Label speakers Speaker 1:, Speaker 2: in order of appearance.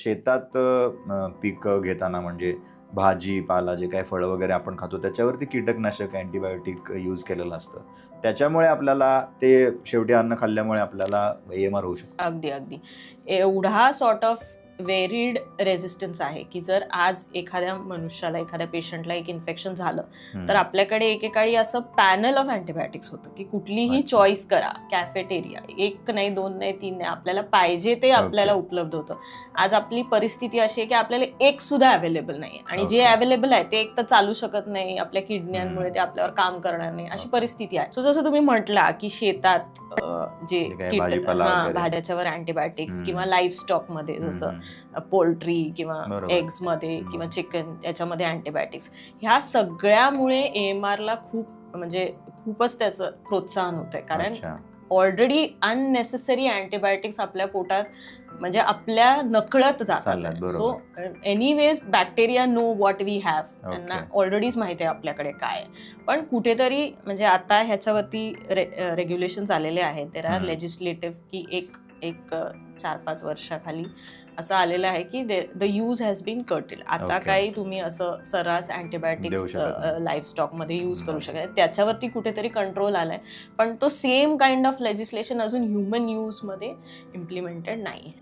Speaker 1: शेतात पीक घेताना म्हणजे भाजीपाला जे काही फळं वगैरे आपण खातो त्याच्यावरती कीटकनाशक, अँटिबायोटिक यूज केलेलं असतं. त्याच्यामुळे आपल्याला ते शेवटी अन्न खाल्ल्यामुळे आपल्याला AMR होऊ शकतो.
Speaker 2: अगदी अगदी एवढा सॉर्ट ऑफ व्हेरीड रेझिस्टन्स आहे की जर आज एखाद्या मनुष्याला, एखाद्या पेशंटला एक इन्फेक्शन झालं तर आपल्याकडे एकेकाळी असं पॅनल ऑफ अँटीबायोटिक्स होतं की कुठलीही
Speaker 1: अच्छा.
Speaker 2: चॉईस करा, कॅफेटेरिया, 1 नाही 2 नाही 3 नाही, आपल्याला पाहिजे ते आपल्याला उपलब्ध होतं. आज आपली परिस्थिती अशी आहे की आपल्याला एक सुद्धा अवेलेबल नाही आणि जे अवेलेबल आहे ते एक तर चालू शकत नाही, आपल्या किडण्यांमुळे ते आपल्यावर काम करणार नाही, अशी परिस्थिती आहे. सो जसं तुम्ही म्हटला की शेतात जे भाज्याच्यावर अँटीबायोटिक्स किंवा लाईफ स्टॉक मध्ये जसं पोल्ट्री किंवा एग्स मध्ये किंवा चिकन याच्यामध्ये अँटीबायोटिक्स, ह्या सगळ्यामुळे AMR ला खूपच त्याचं प्रोत्साहन होतंय. कारण ऑलरेडी अननेसेसरी अँटीबायोटिक्स आपल्या पोटात म्हणजे आपल्या नकळत जातात. So anyways bacteria know what we have, त्यांना ऑलरेडीच माहिती आहे आपल्याकडे काय. पण कुठेतरी म्हणजे आता ह्याच्यावरती रेग्युलेशन आलेले आहेत. देर आर लेजिस्लेटिव्ह की एक 4-5 वर्षाखाली असं आलेलं आहे की the use has been curtailed. आता काही तुम्ही असं सर्रास अँटीबायोटिक्स लाईफ स्टॉक मध्ये यूज करू शकता, त्याच्यावरती कुठेतरी कंट्रोल आलाय. पण तो सेम काइंड ऑफ लेजिस्लेशन अजून ह्युमन यूज मध्ये इम्प्लिमेंटेड नाही.